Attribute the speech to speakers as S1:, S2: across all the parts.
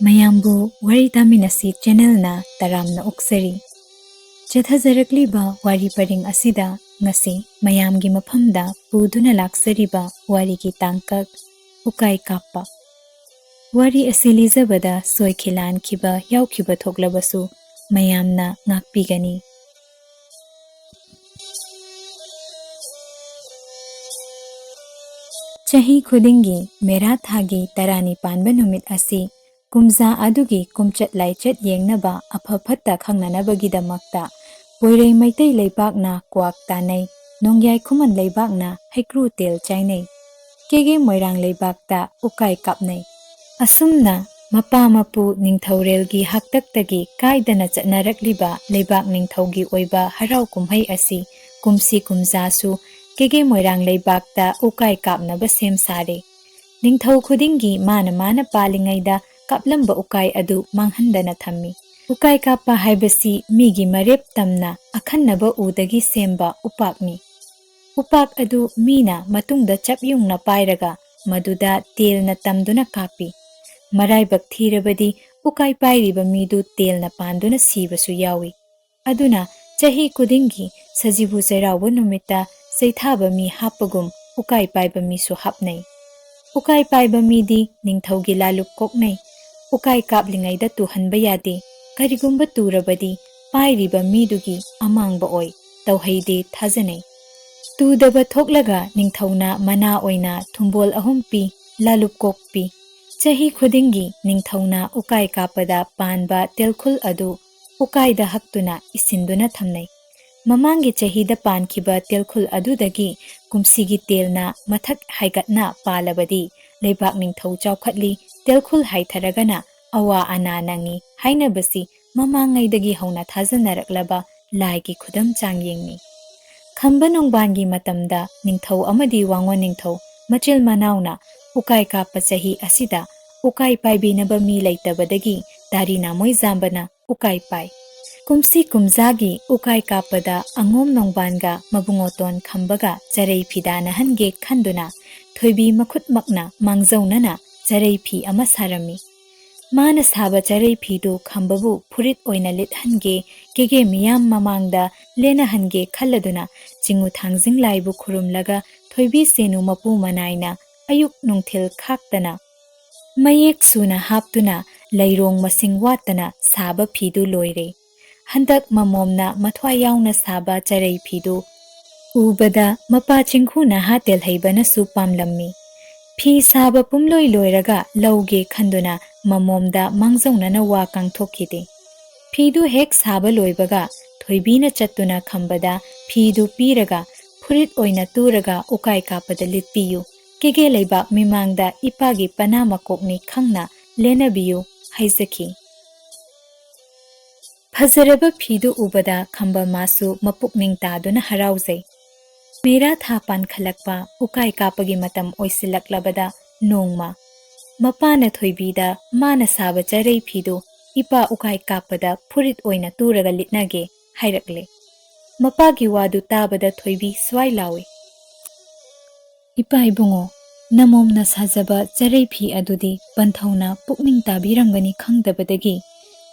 S1: mayambu wari taminasi channel na taramna uksari. Chathajarakliba wari paring asida ngasi mayamgi maphamda puduna laksariba wari ki tangkak ukai kapa. Wari asilizabada soikilan kiba yaukiba thoklabasu mayamna ngakpigani. Chahi khudingi mera thagi tarani panba numit asi kumza adugi kumchat laichat yengnaba apaphatta khangnanabagidamakta poirei maitai leibakna kwak tanai nongyai khuman leibakna haikru tel chainai kege moirang leibakta ukai kapnai asumna mapa mapu ningthaurelgi haktaktagi kaidana chatnarakliba leibak ningthaugi oiba harau kumhai asi kumsi kumzasu kege moirang leibakta ukai kapnaba sem sare ningthau khudingi mana palingaida kaplamba ukai adu manghandana thammi ukai kapa haibasi migi marep tamna akhannaba udagi semba upakni upak adu mina matungda chapyungna pairaga maduda telna tamduna kapi maraibak thirabadi ukai pairiba midu telna panduna sibasu yawi aduna chahi kudingi sajibu chairawa numita seithaba mi hapagum ukai paiba mi su hapnai ukai paiba midi ningthaugi lalup koknai ukai kaplingaida tuhanba yade karigumba turabadi pairiba midugi amangba oi tauhaide thajanai tudaba thoklaga ningthauna mana oina thumbol ahumpi lalup kokpi chahi khudingi ningthauna ukai kapada panba telkhul adu ukaida haktuna isinduna thamnai mamangi chahida pankhiba telkhul adudagi kumsigi telna mathak haigatna palabadi leibak ningthau chawkhatli telkhul haitharagana awa ana nangi hainabasi mamangaidagi hauna thajanaраklaba laigi khudam changyengni khamba nongbangi matamda ningthau amadi wangwa ningthau machil manauna ukai kapa chahi asida ukai paibinaba mi leitabadagi darina moi zambana ukai pai kumsi kumzagi ukai kapada angom nongbanga mabungoton khambaga jarei phidana hange khanduna thoibi makhut makna mangjaunana jarei phi ama sarami mana saba jarei phi du khambabu furit oina lit hange kege miyam mamangda lena hange khalladuna jingu thangjing laibu khurumlaga thoibi senu mapu manaina ayuk nungthil khaktana mayek suna haptuna lairong masing watana saba phi du loire handak mamomna mathwa yauna saba jarei phidu ubada mapa chingkhuna hatel haibana su pamlammi phi saba pumloi loiraga lauge khanduna mamomda mangjauna na wa kangthokide phidu hek saba loibaga thoibina chattuna khambada phidu piraga furit oina turaga ukai kapada litpiyu kege leibak mimangda ipagi panama kokni khangna lenabiyu haizaki Fazaraba phidu ubada khamba masu mapukning taduna harauzai. Mera thapan khalakpa ukai kapagi matam oisilaklabada nongma. Mapana thoibida mana saba jarei phidu ipa ukai kapada furit oina turaga litnage hairakle. Mapagi wadu tabada thoibi swai lawi. Ipa ibungo namomna sajaba jarei phi adudi panthauna pukning tabiramgani khangdabadagi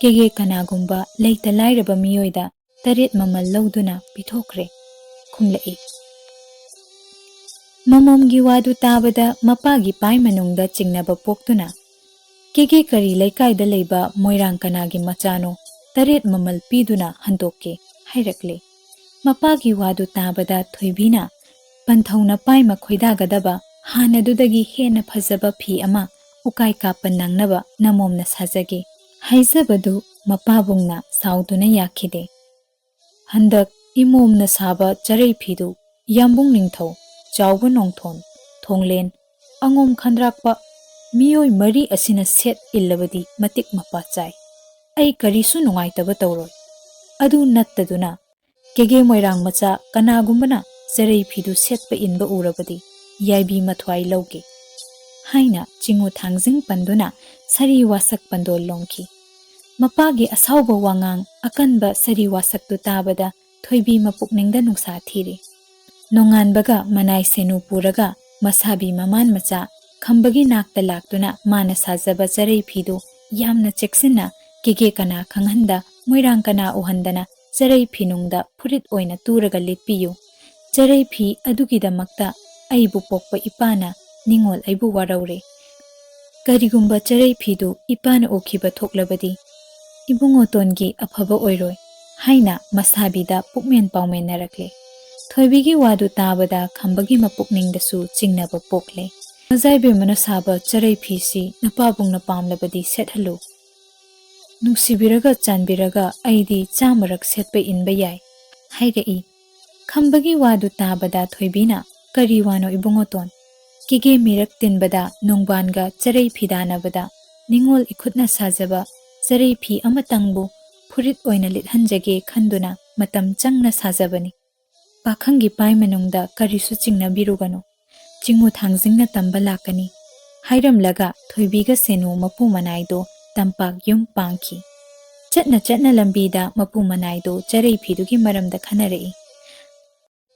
S1: kege kanagumba leita lairaba miyoida taret mamal lauduna pithokre khumlai mamomgi wadu tabada mapagi pai manungda chingnaba poktuna kege kari leikaida leiba moirang kanagi machano taret mamal piduna handokke hairakle mapagi wadu tabada thoibina panthauna pai makhoida gadaba hanadudagi hena phajaba phi ama ukai kapan nangnaba namomna sajage haizabadu mapabungna sauduna yakhide handak imomna saba jarei phidu yambung ningthau chawba nongthon thonglen angom khandrakpa miyoi mari asina set illabadi matik mapa chai ai karisu nungaitaba tawroi adu nattaduna kege moirang macha kanagumbana jarei phidu setpa inba urabadi yaibi mathwai lauge haina chingu thangjing panduna sari wasak pandol longki mapagi asauba wangang akanba sari wasak tu tabada thoibi mapukningda nungsa thiri nonganbaga manai senu puraga masabi maman macha khambagi nakta laktuna mana sajaba jarei phidu yamna cheksina kege kana khanghanda moirang kana uhandana charai phinungda furit oina turaga litpiyu charai phi adugidamakta aibu pokpa ipana ningol aibu waraure karigumba charai phidu ipana okhiba thoklabadi ibungotongi afaba oiroi haina masabida pukmen paumen narakle thoibigi wadu tabada khambagi mapukningdasu chingnaba pokle mazaibe manasaba charai phisi napabungna pamlabadi sethalu nungsibiraga chanbiraga aidi chamarak setpa inba yai hairei khambagi wadu tabada thoibina kari wano ibungoton kige mirak tinbada nongbanga charai phidanabada ningol ikhutna sajaba charai phi amatangbu furit oina lithanjage khanduna matam changna sajabani pakhangi pai manungda karisu chingna birugano chingmu thangjingna tamba lakani hairamlaga thoibiga senu mapu manaido tampak yum pangki chatna lambida mapu manaido charai phidugi maramda khanarei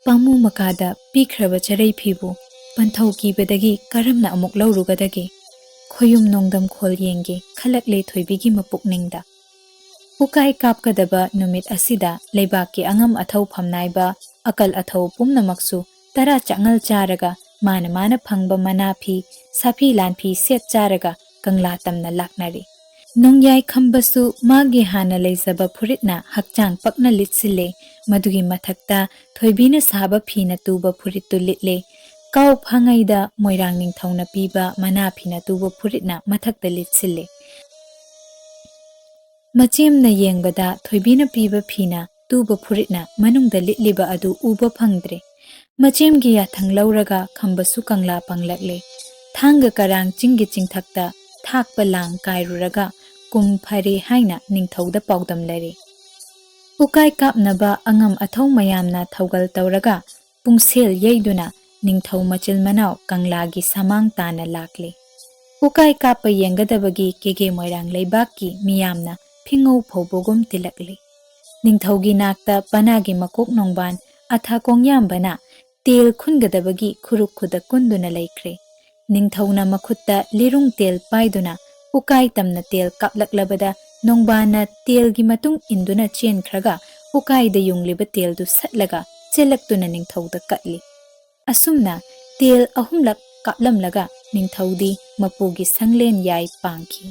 S1: pamu makada pikhraba charai phibu panthau kibadagi karamna amuk laurugadagi khoyum nongdam khol yenge khalakle thoibigi mapukningda ukai kapkadaba numit asida leibaki angam athau phamnaiba akal athau pumnamaksu tara changal charaga mana phangba manaphi sapi lanphi set charaga kangla tamna laknari nongyai khambasu magi hana leizaba furitna hakchang pakna litsile madugi mathakta thoibina saba phina tuba furittu litle kau phangaida moirang ningthauna piba manaphina tuba furitna mathakta litsile machemna yengbada thoibina piba phina tuba furitna manungda litliba adu uba phangdre macemgi yathang lauraga khambasu kangla panglakle thanga karang chinggi chingthakta thakpa lang kairuraga kum phare haina ningthauda paudam lare ukai kapnaba angam athau mayamna thaugal tauraga pungsel yeiduna ningthau machil manau kanglagi samang tana lakle ukai kapa yengadabagi kege moirang leibaki miyamna phingau phobogum tilakle ningthaugi nakta panagi makok nongban atha kongyambana tel khungadabagi khuruk khuda kunduna laikre ningthauna makhutta lirung tel paiduna ukai tamna tel kaplaklabada nongbana telgi matung induna chenkhraga ukai da yungliba teldu satlaga chelaktuna ningthauda katli asumna tel ahumlak kaplamlaga ningthaudi mapugi sanglen yai pangki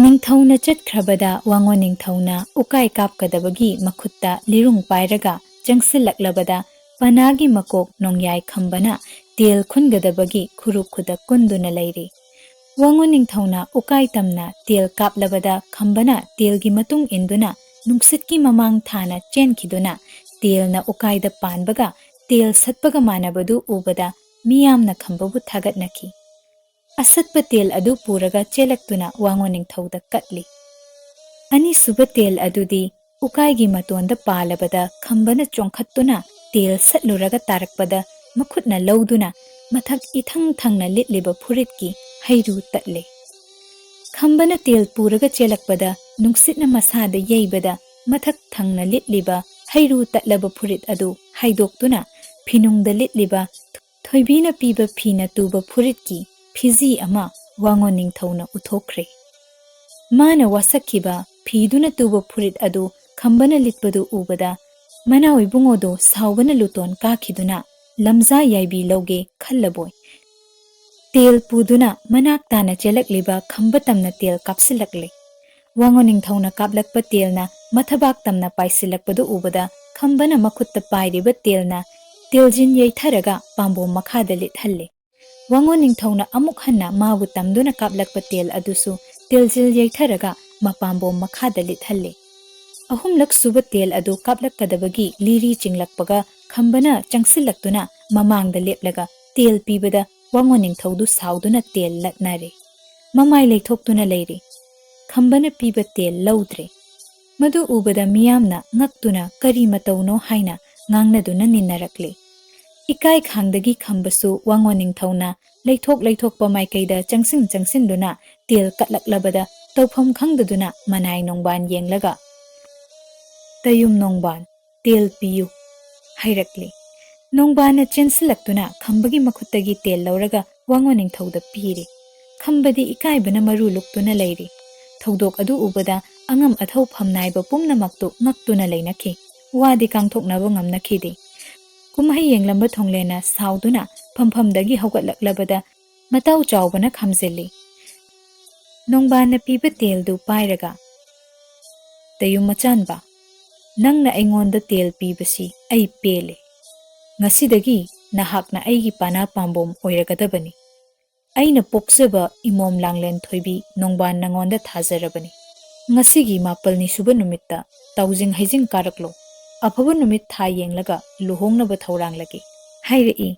S1: ningthauna chatkrabada wango ningthauna ukai kapkadabagi makhutta lirung pairaga jangsilaklabada panagi makok nongyai khambana tel khungadabagi khuruk khuda kunduna leire wango ningthauna ukai tamna tel kaplabada khambana telgi matung induna nungsitki mamang thana chenkhiduna telna ukaida panbaga tel satpaga manabadu ubada miyamna khambabu thagatnaki asatpa tel adu puraga chelaktuna wango ningthauda katli ani suba tel adudi ukaigi matonda palabada khambana chongkhattuna tel satluraga tarakpada makhutna lauduna mathak ithang thangna litliba furitki hairu tatle khambana tel puraga chelakpada nungsitna masada yeibada mathak thangna litliba hairu tatlaba furit adu haidoktuna phinungda litliba thoibina piba phina tuba furitki phizi ama wango ningthauna uthokre mana wasakhiba phiduna tuba furit adu khambana litpadu ubada manawi bungodo saubana luton kakhiduna lamza yaibi loge khallaboi tel puduna manak tana chelakliba khambatamna tel kapsilakle wango ningthauna kaplakpa telna mathabak tamna paisilakpadu ubada khambana makhutta pairiba telna teljin yeitharaga pambo makhada lithalle wango ningthauna amuk hanna mabu tamduna kaplakpa tel adusu teljil yeitharaga mapambo makhada lithalle ahumlak suba tel adu kaplakadabagi liri chinglakpaga khambana changsilaktuna mamangda leplaga tel pibada wango ningthaudu sauduna tel latnare mamai leithoktuna leire khambana piba tel laudre madu ubada miyamna ngaktuna kari matauno haina ngangnaduna ninnarakle ikai khangdagi khambasu wango ningthauna leithokpa maikaida changsinduna tel katlaklabada tawpham khangdaduna manai nongban yenglaga tayum nongban tel piyu hairakle nongbana chensilaktuna khambagi makhuttagi tel lauraga wango ningthauda pire khambadi ikaibana maru luktuna leire Thꯧdok adu ubada angam athau phamnaiba pumnamaktu ngaktuna leinakhi wadi kangthoknaba ngamnakhidi kumhai yenglamba thonglena sauduna phamdagi haugatlaklabada matau chawbana khamjeli nongbana piba teldu pairaga tayu machanba nangna aingonda tel pibasi ai pele ngasidagi nahakna aigi pana pambom oiragadabani aina poksaba imom langlen thoibi nongban nangonda thajarabani ngasigi mapalni suba numitta taujing haijing karaklo afaba numit tha yenglaga luhongnaba thauranglagi hairei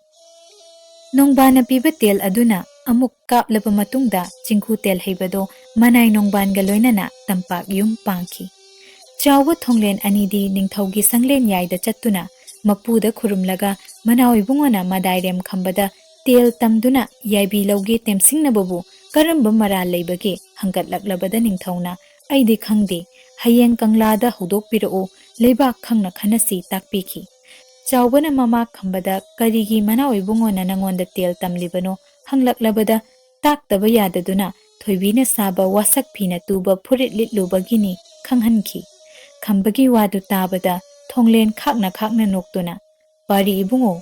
S1: nongbana piba tel aduna amuk kaplaba matungda chingkhu tel heibado manai nongban ga loinana tampak yum pangki chawa thonglen anidi ningthaugi sanglen yaida chattuna mapuda khurumlaga manawi bungona madairem khambada tel tamduna yaibi loge temsingnababu karamba mara leibage hangatlaklabada ningthauna aidi khangde hayeng kanglada hudok pirao leibak khangna khanasi takpiki chawbana mama khambada karigi manawi bungona nangonda tel tamlibano hanglaklabada taktaba yadaduna thoibina saba wasak phina tuba furit litlubagini khanghanki khambagi wadu tabada thonglen khakna noktuna pari ibungo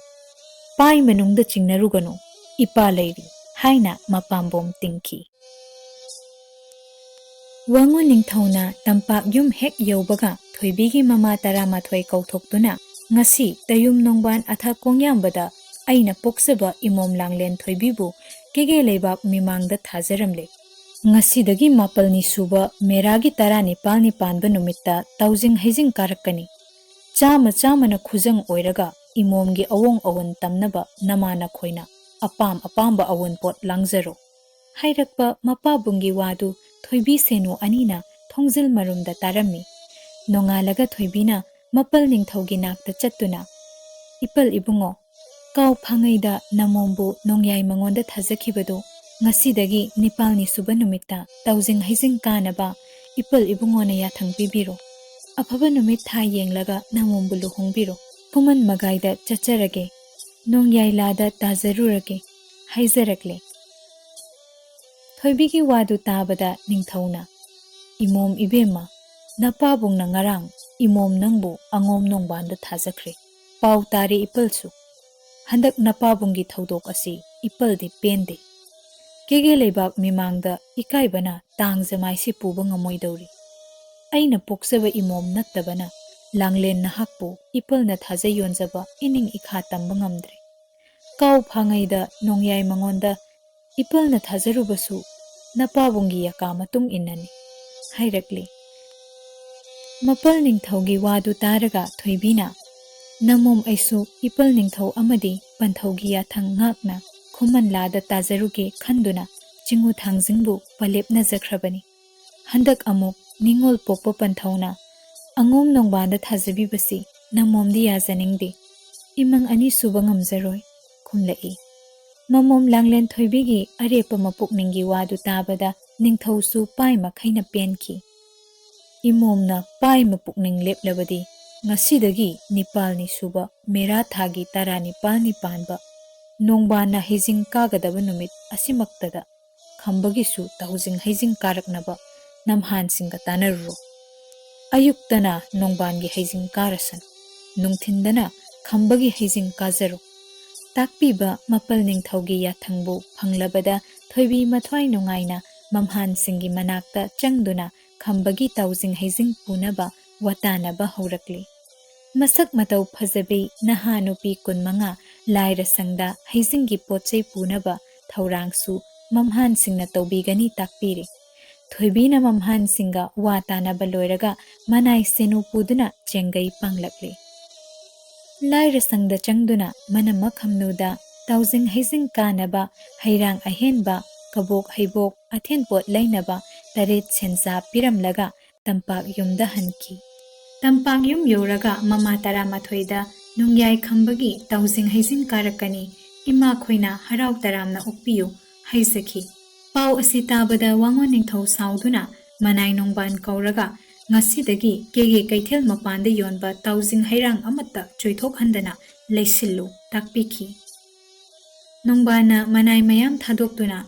S1: pai manungda chingnarugano ipa leiri haina mapambom tingki wango ningthauna tampak yum hek yaubaga thoibigi mama tarama thoi kauthokduna ngasi tayum nongban atha kongyambada aina poksaba imom langlen thoibibu kege leibak mimangda thajaramle ngasidagi mapalni suba meragi tarani palni panba numitta taujing haijing karakani chamana khujang oiraga imomgi awong awon tamnaba namana khoina apamba awon pot langjaro hairakpa mapabungi wadu thoibi senu anina thongjil marumda tarami nongalaga thoibina mapal ningthaugi nakta chattuna ipal ibungo kaw phangaida namombu nongyai mangonda thajakhibado ngasidagi nipalni suba numitta taujing haijing kanaba ipal ibungona yathang pibiro afaba numit tha yenglaga namombu luhongbiro puman magaida chacharage nongyai lada tajarurage haijarakle thoibigi wadu tabada ningthauna imom ibema napabungna ngarang imom nangbu angom nongbanda thajakre pau tare ipalsu handak napabungi thodok asi ipaldi pende kege leibak mimangda ikaibana tangjamaisi puba ngamoidori aina poksaba imom nattabana langlen nahakpu ipalna thaja yonjaba ining ikha tamba ngamdre kaw phangaida nongyai mangonda ipalna thajarubasu napabungi yaka matung innani hairakli mapal ningthaugi wadu taraga thoibina namom aisu ipal ningthau amadi panthaugi yathang ngakna khuman lada tajaruge khanduna chingu thangjingbu palepna jakhrabani handak amuk ningol pokpa panthauna angom nongbanda thajabi basi namomdi yajaningde imang ani suba ngamjaroi khumlai mamom langlen thoibigi arepa mapukningi wadu tabada ningthausu pai makhaina penki imomna pai mapukning leplabadi ngasidagi nipalni suba mera thagi tarani palni panba nongbana hejing kagadaba numit asimaktada khambagisu taujing hejing karaknaba namhan singa tanarro ayuktana nongbangi hejing karasan nungthindana khambagi hejing kajaro takpiba mapal ningthaugi yathangbu phanglabada thoibi mathwai nungaina mamhan singi manakta changduna khambagi taujing hejing punaba watanaba haurakli masak matau phajabi naha nupi kunmanga laira sangda hejingi pochei punaba thaurangsu mamhan singna tobigani takpire thoibina mamhan singa watanaba loiraga manai senu puduna chengai panglakle laira sangda changduna manama khamnuda taujing hejing kanaba hairang ahenba kabok haibok athen pot lainaba taret sensa piramlaga tampak yumda hanki tampak yum yoraga mama taramatoida nungyai khambagi taujing hejing karakani ima khoina harau taramna ukpiyu haisaki pau asitabada wangon ningthau sauduna manai nongban kauraga ngasidagi kege kaithel mapanda yonba taujing hairang amatta choithok handana leisillu takpiki nongbana manai mayam thadoktuna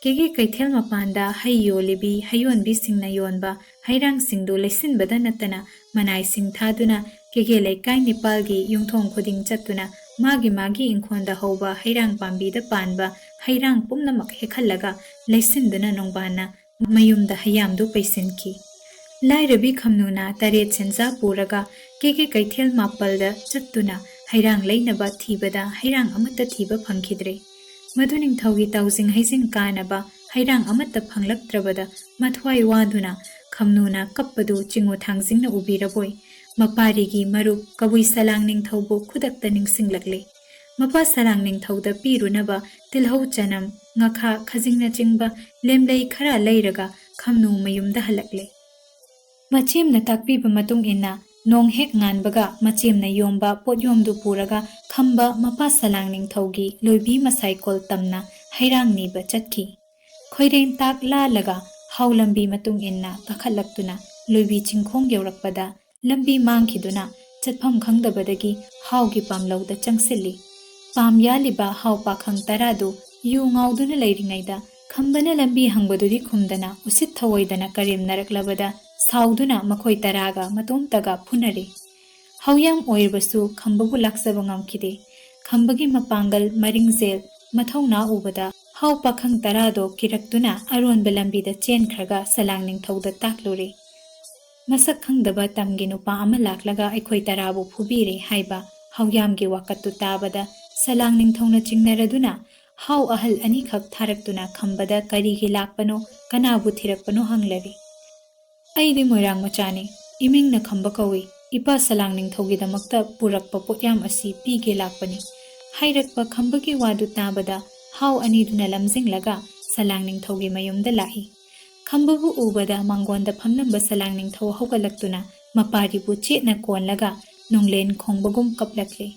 S1: Kege kaithel mapanda hay yolibi hayonbi singna yonba hairang singdu leisinbada natana manai sing thaduna kege leikai nipalgi yungthong khuding chatuna magi inkhonda hoba hairang pambida panba hairang pumnamak hekhallaga leisinduna nongbana mayumda hayamdu paisinki Lairabi khamnuna taret senza puraga keke kaithel mapalda chattuna hairang leinaba thibada hairang amatta thiba phangkhidre Maduning thaugi tausing haising kanaba hairang amatta phanglaktrabada mathwai waduna khamnuna kappadu chingo thangsingna ubiraboi maparigi marup kabui salangning thaubo khudakta ningsinglakle mapa salangning thauda pirunaba tilhau chanam ngakha khajingna chingba lemlei khara leiraga khamnu mayumda halakle Machimna takpiba matung inna nong hek nganbaga machimna yomba potyomdu puraga khamba mapa salangning thaugi loibi masaikol tamna hairang niba chatki khoiren tak la laga haulambi matung inna kakhallaktuna loibi chingkhong yaurakpada lambi mangkhiduna chatpham khangdabadagi haugi pamlauda changsilli pam yaliba hau pakhang taradu yu ngauduna leiringaida khambana lambi hangbadudi khumdana usit thawoidana karim naraklabada sauduna makhoi taraga matomtaga phunare hauyam oirbasu khambabu laksaba ngamkhide khambagi mapangal maringzel mathongna ubada hau pakhang tarado kiraktuna aron belambi da chen khraga salangning thauda taklore masak khangdaba tamgi nupa ama laklaga aikhoi tarabu phubire haiba hauyamgi wakattu tabada salangning thongna chingnaraduna hau ahal ani khak tharaktuna khambada karigi lakpano kanabu thirakpano hanglari Aidi Moirang Machani, Iming na khamba kawi, ipa salangning thogidamakta purakpa potyam asi pige lakpani. Hairakpa khambagi wadu tabada, hau aniduna lamzinglaga salangning thogi mayumda lahi. Khambabu ubada mangonda phamnamba salangning tho hogalaktuna, maparibu chetna konlaga, nonglen khongbagum kaplakle.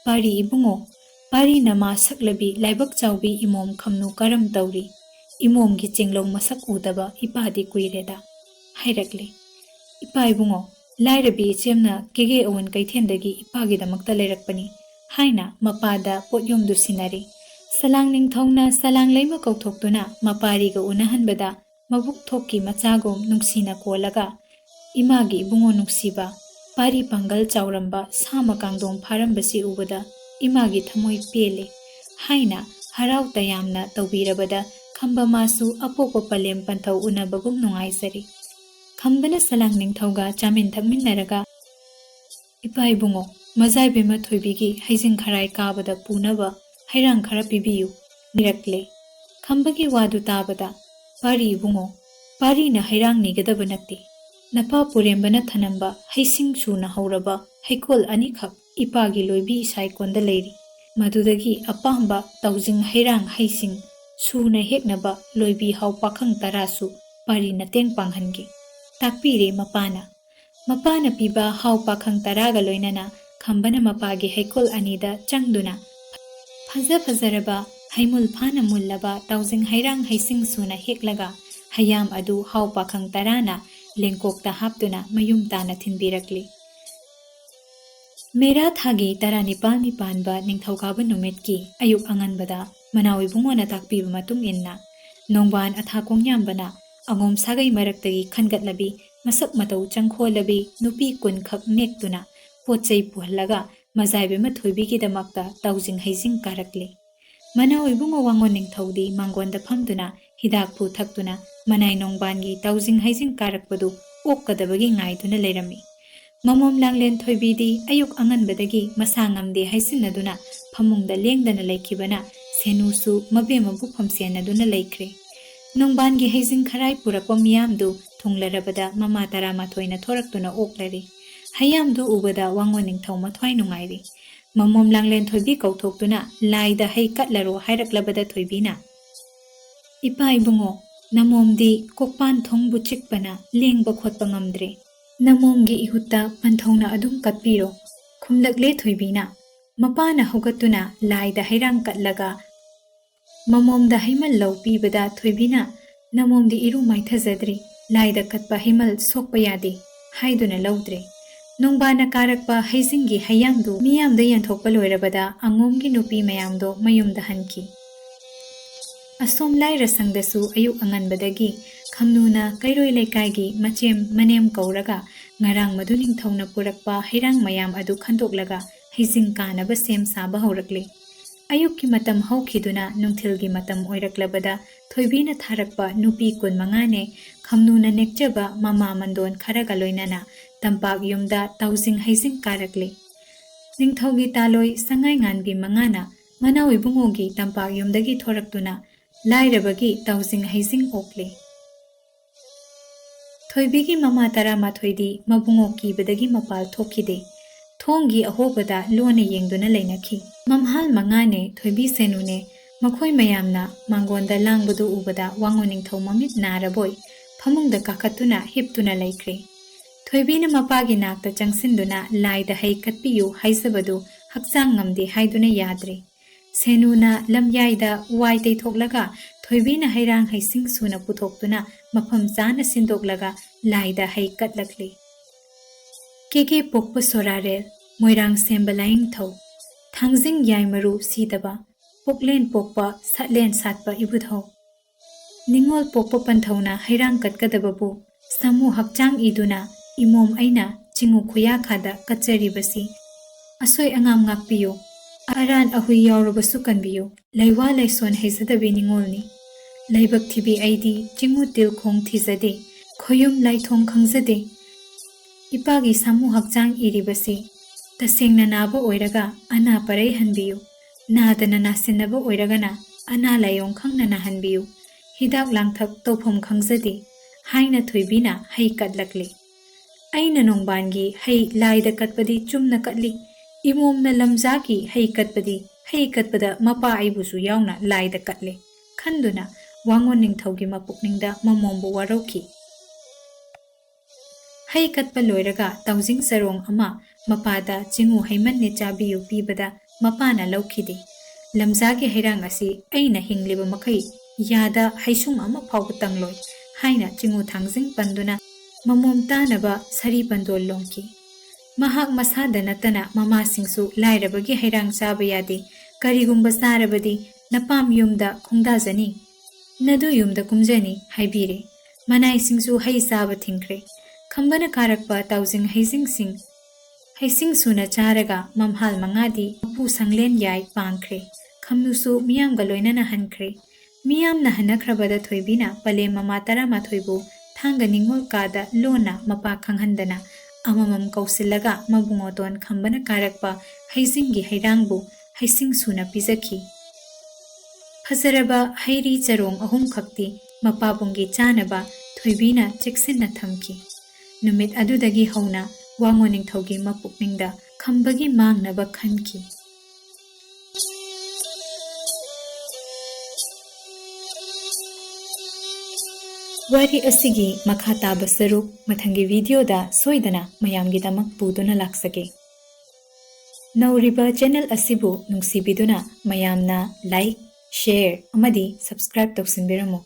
S1: Pari ibungo, pari nama saklabi laibak chawbi imom khamnu karam tawri. Imom gi chinglong masak udaba ipadi kuireda. Hairakle. Ipa ibungo, lairabi chemna kege awan kaithendagi ipagidamagta leirakpani. Haina mapada potyomdu sinari. Salangning thongna salang leima kauthoktuna mapariga unahanbada mabuk thokki machagom nungsina kolaga. Imagi ibungo nungsiba, pari pangal chawramba sama kangdong pharambasi ubada imagi thamoi pele. Haina harau tayamna tawbirabada khamba masu apopo palem panthau unabagum nungaisari. Khambana salangning thauga chamin thakminnaraga ipa ibungo mazai bema thoibigi haijing kharai kabada punaba hairang khara pibiyu nirakle khambagi wadu tabada pari ibungo pari na hairang nigadaba natti napa purembana thanamba haising suna hauraba haikol ani khak ipagi loibi saikonda leiri madudagi apamba taujing hairang haising suna heknaba loibi hau pakhang tarasu pari na teng panghangi Takpire mapana piba hau pakhang taraga loinana khambana mapagi haikol anida changduna phazaraba haimul phana mullaba taujing hairang haising suna heklaga hayam adu hau pakhang tarana lengkokta haptuna mayum tana thinbirakli Mera thagi taranipal nipanba ningthaukabu numitki ayuk anganbada manawi bungona takpiba matung inna nongban athakong yambana Angom sagai maraktagi khangatlabi masak matau changkholabi nupi kun khak nektuna pochai puhallaga mazaibe mathoibi ki damakta taujing haijing karakle mana oibungo wangon ningthaudi mangonda phamduna hidak pu thaktuna manai nongbangi taujing haijing karakpadu okkadabagi ngaiduna leirami mamom langlen thoibidi ayuk anganbadagi masangamde haisinaduna phamungda lengdana leikibana senusu mabemabu phamsenaduna leikre Nongbangi haijing kharai purakwa miyamdu thunglarabada mama tarama thoina thoraktuna oklari hayamdu ubada wangon ningthau mathwai nungairi mamom langlen thoibi kauthoktuna laida hai katlaro hairaklabada thoibina ipa ibungo namomdi kokpan thongbu chikpana lengba khotpa ngamdre namomgi ihutta panthongna adum katpiro khumlakle thoibina mapana hogatuna laida hairang katlaga Mamomda himal lau pibada thoibina namomdi iru maithazadri laida katpa himal sokpa yade haiduna laudre nongbana karakpa haijingi hayamdu miyamda yanthokpa loirabada angomgi nupi mayamdo mayumda hanki ꯑꯁꯣꯝ ꯂꯥꯏꯔꯁꯪꯗꯁꯨ ꯑꯌꯨꯛ ꯑꯉꯟꯕꯗꯒꯤ ꯈꯝꯅꯨꯅ ꯀꯩꯔꯣꯏ ꯂꯩꯀꯥꯏꯒꯤ ꯃꯆꯦꯝ ꯃꯅꯦꯝ ꯀꯧꯔꯒ ꯉꯔꯥꯡ ꯃꯗꯨ ꯅꯤꯡꯊꯧꯅ ꯄꯨꯔꯛꯄ ꯍꯩꯔꯥꯡ ꯃꯌꯥꯝ ꯑꯗꯨ ꯈꯟꯗꯣꯛꯂꯒ ꯍꯩꯖꯤꯡ ꯀꯥꯅꯕ ꯁꯦꯝ ꯁꯥꯕ ꯍꯧꯔꯛꯂꯤ꯫ ꯑꯌꯨꯛꯀꯤ ꯃꯇꯝ ꯍꯧꯈꯤꯗꯨꯅ ꯅꯨꯡꯊꯤꯜꯒꯤ ꯃꯇꯝ ꯑꯣꯏꯔꯛꯂꯕꯗ ꯊꯣꯏꯕꯤꯅ ꯊꯥꯔꯛꯄ ꯅꯨꯄꯤ ꯲꯵ꯅꯦ ꯈꯝꯅꯨꯅ ꯅꯦꯛꯆꯕ ꯃꯃꯥ ꯃꯟꯗꯣꯟ ꯈꯔꯒ ꯂꯣꯏꯅꯅ ꯇꯝꯄꯥꯛ ꯌꯨꯝꯗ ꯇꯥꯎꯖꯤꯡ ꯍꯩꯖꯤꯡ ꯀꯥꯔꯛꯂꯤ꯫ ꯅꯤꯡꯊꯧꯒꯤ ꯇꯥꯂꯣꯏ ꯁꯉꯥꯏꯉꯥꯟꯕꯤ ꯃꯉꯥꯅ ꯃꯅꯥꯎ ꯏꯕꯨꯡꯉꯣꯒꯤ ꯇꯝꯄꯥꯛ ꯌꯨꯝꯗꯒꯤ ꯊꯣꯔꯛꯇꯨꯅ ꯂꯥꯏꯔꯕꯒꯤ ꯇꯥꯎꯖꯤꯡ ꯍꯩꯖꯤꯡ ꯑꯣꯛꯂꯤ꯫ ꯊꯣꯏꯕꯤꯒꯤ ꯃꯃꯥ ꯱꯱ꯗꯤ ꯃꯕꯨꯡꯉꯣ ꯀꯤꯕꯗꯒꯤ ꯃꯄꯥꯜ ꯊꯣꯛꯈꯤꯗꯦ꯫ ꯊꯣꯡꯒꯤ ꯑꯍꯣꯕꯗ ꯂꯣꯟꯅ ꯌꯦꯡꯗꯨꯅ ꯂꯩꯅꯈꯤ꯫ ꯃꯝꯍꯥꯜ 5ꯅꯦ ꯊꯣꯏꯕꯤ ꯁꯦꯅꯨꯅꯦ ꯃꯈꯣꯏ ꯃꯌꯥꯝꯅ ꯃꯥꯡꯒꯣꯟꯗ ꯂꯥꯡꯕꯗꯨ ꯎꯕꯗ ꯋꯥꯡꯉꯨ ꯅꯤꯡꯊꯧ ꯃꯃꯤꯠ ꯅꯥꯔꯕꯣꯏ ꯐꯃꯨꯡꯗ ꯀꯥꯈꯠꯇꯨꯅ ꯍꯤꯞꯇꯨꯅ ꯂꯩꯈ꯭ꯔꯦ꯫ ꯊꯣꯏꯕꯤꯅ ꯃꯄꯥꯒꯤ ꯅꯥꯛꯇ ꯆꯪꯁꯤꯟꯗꯨꯅ ꯂꯥꯏꯗ ꯍꯩ ꯀꯠꯄꯤꯌꯨ ꯍꯥꯏꯖꯕꯗꯨ ꯍꯛꯆꯥꯡ ꯉꯝꯗꯦ ꯍꯥꯏꯗꯨꯅ ꯌꯥꯗ꯭ꯔꯦ꯫ ꯁꯦꯅꯨꯅ ꯂꯝꯌꯥꯏꯗ ꯋꯥꯏ ꯇꯩꯊꯣꯛꯂꯒ ꯊꯣꯏꯕꯤꯅ ꯍꯩꯔꯥꯡ ꯍꯩꯁꯤꯡ ꯁꯨꯅ ꯄꯨꯊꯣꯛꯇꯨꯅ ꯃꯐꯝ ꯆꯥꯅ ꯁꯤꯟꯗꯣꯛꯂꯒ ꯂꯥꯏꯗ ꯍꯩ ꯀꯠꯂꯛꯂꯤ꯫ ꯀꯦꯒꯦ ꯄꯣꯛꯄ ꯁꯣꯔꯥꯔꯦꯜ, ꯃꯣꯏꯔꯥꯡ ꯁꯦꯝꯕ ꯂꯥꯏꯅꯤꯡꯊꯧ, ꯊꯥꯡꯖꯤꯡ ꯌꯥꯏꯃꯔꯨ ꯁꯤꯗꯕ, ꯄꯣꯛꯂꯦꯟ ꯄꯣꯛꯄ ꯁꯠꯂꯦꯟ ꯁꯥꯠꯄ ꯏꯕꯨꯙꯧ, ꯅꯤꯡꯉꯣꯜ ꯄꯣꯛꯄ ꯄꯟꯊꯧꯅ ꯍꯩꯔꯥꯡ ꯀꯠꯀꯗꯕꯕꯨ ꯁꯥꯃꯨ ꯍꯛꯆꯥꯡ ꯏꯗꯨꯅ ꯏꯃꯣꯝ ꯑꯩꯅ ꯆꯤꯡꯉꯨ ꯈꯨꯌꯥꯈꯥꯗ ꯀꯠꯆꯔꯤꯕꯁꯤ ꯑꯁꯣꯏ ꯑꯉꯥꯝ ꯉꯥꯛꯄꯤꯌꯨ, ꯑꯔꯥꯟ ꯑꯍꯨꯏ ꯌꯥꯎꯔꯕꯁꯨ ꯀꯟꯕꯤꯌꯨ, ꯂꯩꯋꯥ ꯂꯩꯁꯣꯟ ꯍꯩꯖꯗꯕꯤ ꯅꯤꯡꯉꯣꯜꯅꯤ꯫ ꯂꯥꯏꯕꯛ ꯊꯤꯕꯤ ꯑꯩꯗꯤ ꯆꯤꯡꯉꯨ ꯇꯤꯜꯈꯣꯡ ꯊꯤꯖꯗꯦ, ꯈꯣꯌꯨꯝ ꯂꯥꯏꯊꯣꯡ ꯈꯪꯖꯗꯦ꯫ ꯏꯄꯥꯒꯤ ꯁꯥꯃꯨ ꯍꯛꯆꯥꯡ ꯏꯔꯤꯕꯁꯤ ꯇꯁꯦꯡꯅ ꯅꯥꯕ ꯑꯣꯏꯔꯒ ꯑꯅꯥ ꯄꯔꯩ ꯍꯟꯕꯤꯌꯨ, ꯅꯥꯗꯅ ꯅꯥꯁꯤꯟꯅꯕ ꯑꯣꯏꯔꯒꯅ ꯑꯅꯥ ꯂꯥꯏꯑꯣꯡ ꯈꯪꯅ ꯅꯥꯍꯟꯕꯤꯌꯨ, ꯍꯤꯗꯥꯛ ꯂꯥꯡꯊꯛ ꯇꯧꯐꯝ ꯈꯪꯖꯗꯦ ꯍꯥꯏꯅ ꯊꯣꯏꯕꯤꯅ ꯍꯩ ꯀꯠꯂꯛꯂꯤ꯫ ꯑꯩꯅ ꯅꯣꯡꯕꯥꯟꯒꯤ ꯍꯩ ꯂꯥꯏꯗ ꯀꯠꯄꯗꯤ ꯆꯨꯝꯅ ꯀꯠꯂꯤ, ꯏꯃꯣꯝꯅ ꯂꯝꯖꯥꯒꯤ ꯍꯩ ꯀꯠꯄꯗꯤ ꯍꯩ ꯀꯠꯄꯗ ꯃꯄꯥ ꯑꯩꯕꯨꯁꯨ ꯌꯥꯎꯅ ꯂꯥꯏꯗ ꯀꯠꯂꯦ ꯈꯟꯗꯨꯅ ꯋꯥꯡꯉꯣꯟ ꯅꯤꯡꯊꯧꯒꯤ ꯃꯄꯨꯛꯅꯤꯡꯗ ꯃꯃꯣꯝꯕꯨ ꯋꯥꯔꯧꯈꯤ꯫ ꯍꯩ ꯀꯠꯄ ꯂꯣꯏꯔꯒ ꯇꯥꯎꯖꯤꯡ ꯆꯔꯣꯡ ꯑꯃ ꯃꯄꯥꯗ ꯆꯤꯡꯉꯨ ꯍꯩꯃꯟꯅꯦ ꯆꯥꯕꯤꯌꯨ ꯄꯤꯕꯗ ꯃꯄꯥꯅ ꯂꯧꯈꯤꯗꯦ꯫ ꯂꯝꯖꯥꯒꯤ ꯍꯩꯔꯥꯡ ꯑꯁꯤ ꯑꯩꯅ ꯍꯤꯡꯂꯤꯕ ꯃꯈꯩ ꯌꯥꯗ ꯍꯩꯁꯨꯡ ꯑꯃ ꯐꯥꯎꯕ ꯇꯪꯂꯣꯏ ꯍꯥꯏꯅ ꯆꯤꯡꯉꯨ ꯊꯥꯡꯖꯤꯡ ꯄꯟꯗꯨꯅ ꯃꯃꯣꯝ ꯇꯥꯅꯕ ꯁꯔꯤ ꯄꯟꯗꯣꯜ ꯂꯣꯡꯈꯤ꯫ ꯃꯍꯥꯛ ꯃꯁꯥꯗ ꯅꯠꯇꯅ ꯃꯃꯥꯁꯤꯡꯁꯨ ꯂꯥꯏꯔꯕꯒꯤ ꯍꯩꯔꯥꯡ ꯆꯥꯕ ꯌꯥꯗꯦ, ꯀꯔꯤꯒꯨꯝꯕ ꯆꯥꯔꯕꯗꯤ ꯅꯄꯥꯝ ꯌꯨꯝꯗ ꯈꯣꯡꯗꯥꯖꯅꯤ, ꯅꯗꯨ ꯌꯨꯝꯗ ꯀꯨꯝꯖꯅꯤ ꯍꯥꯏꯕꯤꯔꯦ꯫ ꯃꯅꯥꯏꯁꯤꯡꯁꯨ ꯍꯩ ꯆꯥꯕ ꯊꯤꯡꯈ꯭ꯔꯦ꯫ ꯈꯝꯕꯅ ꯀꯥꯔꯛꯄ ꯇꯥꯎꯖꯤꯡ ꯍꯩꯁꯤꯡ ꯁꯨꯅ ꯆꯥꯔꯒ ꯃꯝꯍꯥꯜ 5ꯗꯤ ꯃꯄꯨ ꯁꯪꯂꯦꯟ ꯌꯥꯏ ꯄꯥꯡꯈ꯭ꯔꯦ꯫ ꯈꯝꯅꯨꯁꯨ ꯃꯤꯌꯥꯝꯒ ꯂꯣꯏꯅꯅ ꯍꯟꯈ꯭ꯔꯦ꯫ ꯃꯤꯌꯥꯝꯅ ꯍꯟꯅꯈ꯭ꯔꯕꯗ ꯊꯣꯏꯕꯤꯅ ꯄꯂꯦꯝ ꯃꯃꯥ 11ꯕꯨ ꯊꯥꯡꯒ ꯅꯤꯡꯉꯣꯜ ꯀꯥꯗ ꯂꯣꯟꯅ ꯃꯄꯥ ꯈꯪꯍꯟꯗꯅ ꯑꯃꯃꯝ ꯀꯧꯁꯤꯜꯂꯒ ꯃꯕꯨꯡꯉꯣꯇꯣꯟ ꯈꯝꯕꯅ ꯀꯥꯔꯛꯄ ꯍꯩꯖꯤꯡꯒꯤ ꯍꯩꯔꯥꯡꯕꯨ ꯍꯩꯁꯤꯡ ꯁꯨꯅ ꯄꯤꯖꯈꯤ꯫ ꯐꯖꯔꯕ ꯍꯩꯔꯤ ꯆꯔꯣꯡ 3 ꯈꯛꯇꯤ ꯃꯄꯥꯕꯨꯡꯒꯤ ꯆꯥꯅꯕ ꯊꯣꯏꯕꯤꯅ ꯆꯦꯛꯁꯤꯟꯅ ꯊꯝꯈꯤ꯫ ꯅꯨꯃꯤꯠ ꯑꯗꯨꯗꯒꯤ ꯍꯧꯅ ꯋꯥꯡꯉꯣ ꯅꯤꯡꯊꯧꯒꯤ ꯃꯄꯨꯛꯅꯤꯡꯗ ꯈꯝꯕꯒꯤ ꯃꯥꯡꯅꯕ ꯈꯟꯈꯤ꯫ ꯋꯥꯔꯤ ꯑꯁꯤꯒꯤ ꯃꯈꯥ ꯇꯥꯕ ꯁꯔꯨꯛ ꯃꯊꯪꯒꯤ ꯚꯤꯗꯤꯑꯣꯗ ꯁꯣꯏꯗꯅ ꯃꯌꯥꯝꯒꯤꯗꯃꯛ ꯄꯨꯗꯨꯅ ꯂꯥꯛꯆꯒꯦ꯫ ꯅꯧꯔꯤꯕ ꯆꯦꯅꯦꯜ ꯑꯁꯤꯕꯨ ꯅꯨꯡꯁꯤꯕꯤꯗꯨꯅ ꯃꯌꯥꯝꯅ ꯂꯥꯏꯛ, ꯁꯦꯌꯔ ꯑꯃꯗꯤ ꯁꯕꯁꯀ꯭ꯔꯥꯏꯕ ꯇꯧꯁꯤꯟꯕꯤꯔꯝꯃꯨ꯫